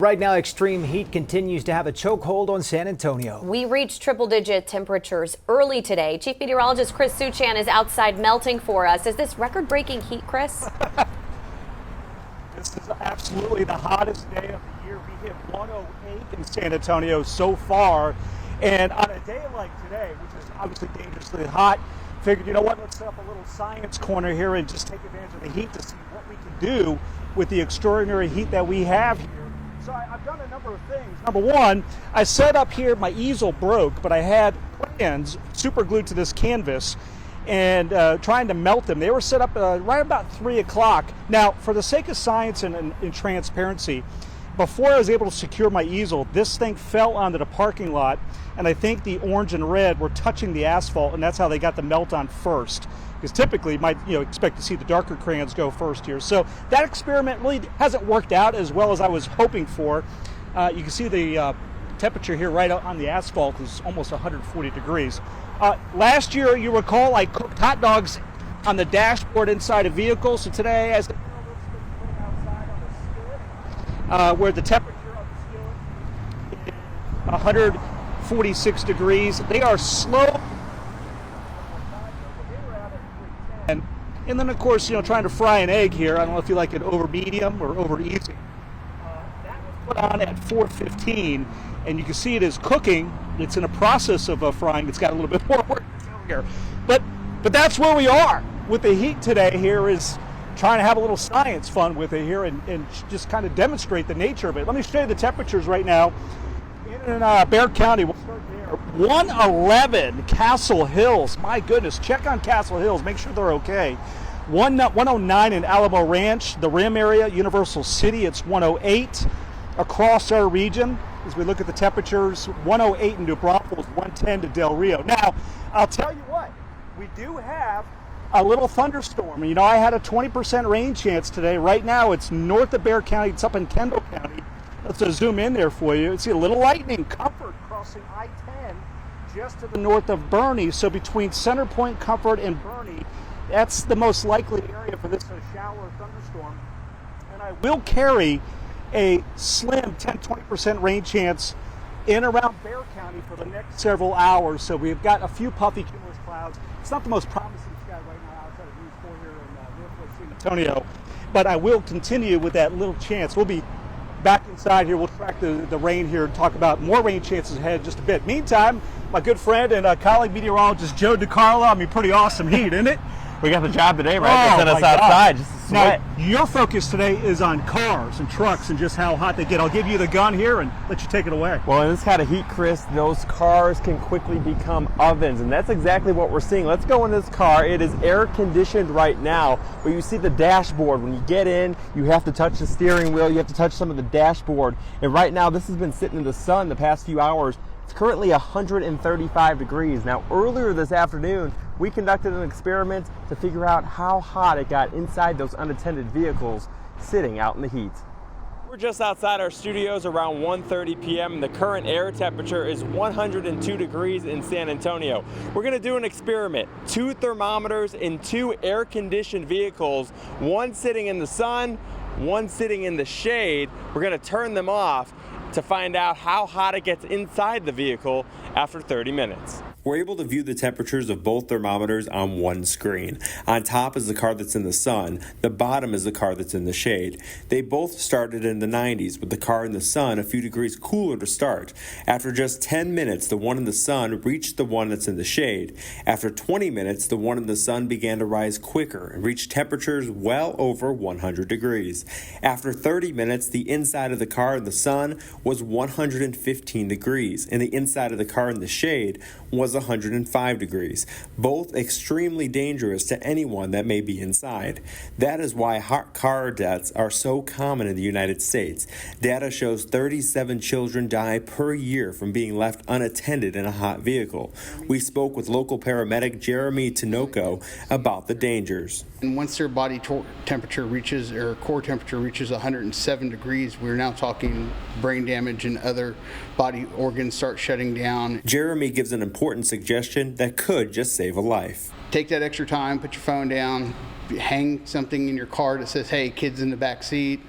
Right now, extreme heat continues to have a chokehold on San Antonio. We reached triple-digit temperatures early today. Chief Meteorologist Chris Suchan is outside melting for us. Is this record-breaking heat, Chris? This is absolutely the hottest day of the year. We hit 108 in San Antonio so far. And on a day like today, which is obviously dangerously hot, figured, you know what, let's set up a little science corner here and just take advantage of the heat to see what we can do with the extraordinary heat that we have here. So I've done a number of things. Number one, I set up here, my easel broke, but I had plans super glued to this canvas and trying to melt them. They were set up right about 3 o'clock. Now, for the sake of science and transparency, before I was able to secure my easel, this thing fell onto the parking lot, and I think the orange and red were touching the asphalt, and that's how they got the melt on first. Because typically you might expect to see the darker crayons go first here. So that experiment really hasn't worked out as well as I was hoping for. You can see the temperature here right on the asphalt is almost 140 degrees. Last year, you recall, I cooked hot dogs on the dashboard inside a vehicle. So today, as outside on the skillet, where the temperature of the skillet is 146 degrees. They are slow. And then, of course, trying to fry an egg here. I don't know if you like it over medium or over easy. That was put on at 415, and you can see it is cooking. It's in a process of frying. It's got a little bit more work to do here. But that's where we are with the heat today here, is trying to have a little science fun with it here and just kind of demonstrate the nature of it. Let me show you the temperatures right now in Bexar County. We'll start there. 111 Castle Hills. My goodness, check on Castle Hills. Make sure they're okay. 109 in Alamo Ranch, the Rim area, Universal City. It's 108 across our region. As we look at the temperatures, 108 in New Braunfels, 110 to Del Rio. Now, I'll tell you what, we do have a little thunderstorm. I had a 20% rain chance today. Right now, it's north of Bexar County. It's up in Kendall County. Let's zoom in there for you. See a little lightning. Comfort crossing I-10 just to the north of Boerne. So between Center Point, Comfort, and Boerne, that's the most likely area for this shower or thunderstorm. And I will carry a slim 10-20% rain chance in around Bexar County for the next several hours. So we've got a few puffy cumulus clouds. It's not the most promising sky right now outside of News 4 here in Northwest San Antonio, but I will continue with that little chance. We'll be back inside here. We'll track the rain here and talk about more rain chances ahead in just a bit. Meantime, my good friend and colleague meteorologist Joe DiCarlo. Pretty awesome heat, isn't it? We got the job today, right? They sent us outside just to sweat. Now, your focus today is on cars and trucks and just how hot they get. I'll give you the gun here and let you take it away. Well, in this kind of heat, Chris, those cars can quickly become ovens, and that's exactly what we're seeing. Let's go in this car. It is air conditioned right now, but you see the dashboard. When you get in, you have to touch the steering wheel. You have to touch some of the dashboard. And right now, this has been sitting in the sun the past few hours. It's currently 135 degrees. Now, earlier this afternoon, we conducted an experiment to figure out how hot it got inside those unattended vehicles sitting out in the heat. We're just outside our studios around 1:30 p.m. and the current air temperature is 102 degrees in San Antonio. We're going to do an experiment. 2 thermometers in 2 air-conditioned vehicles, one sitting in the sun, one sitting in the shade. We're going to turn them off to find out how hot it gets inside the vehicle after 30 minutes. We're able to view the temperatures of both thermometers on one screen. On top is the car that's in the sun. The bottom is the car that's in the shade. They both started in the 90s, with the car in the sun a few degrees cooler to start. After just 10 minutes, the one in the sun reached the one that's in the shade. After 20 minutes, the one in the sun began to rise quicker and reached temperatures well over 100 degrees. After 30 minutes, the inside of the car in the sun was 115 degrees, and the inside of the car in the shade was 105 degrees, both extremely dangerous to anyone that may be inside. That is why hot car deaths are so common in the United States. Data shows 37 children die per year from being left unattended in a hot vehicle. We spoke with local paramedic Jeremy Tinoco about the dangers. And once their body temperature reaches, or core temperature reaches 107 degrees, we're now talking brain damage and other body organs start shutting down. Jeremy gives an important suggestion that could just save a life. Take that extra time, put your phone down, hang something in your car that says, hey, kids in the back seat,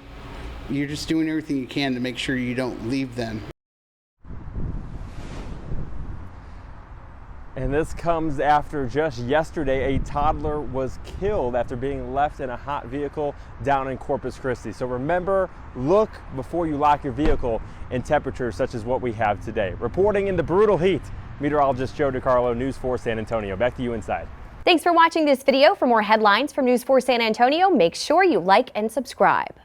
you're just doing everything you can to make sure you don't leave them. And this comes after just yesterday a toddler was killed after being left in a hot vehicle down in Corpus Christi. So remember, look before you lock your vehicle in temperatures such as what we have today. Reporting in the brutal heat, meteorologist Joe DiCarlo, News 4 San Antonio. Back to you inside. Thanks for watching this video. For more headlines from News 4 San Antonio, make sure you like and subscribe.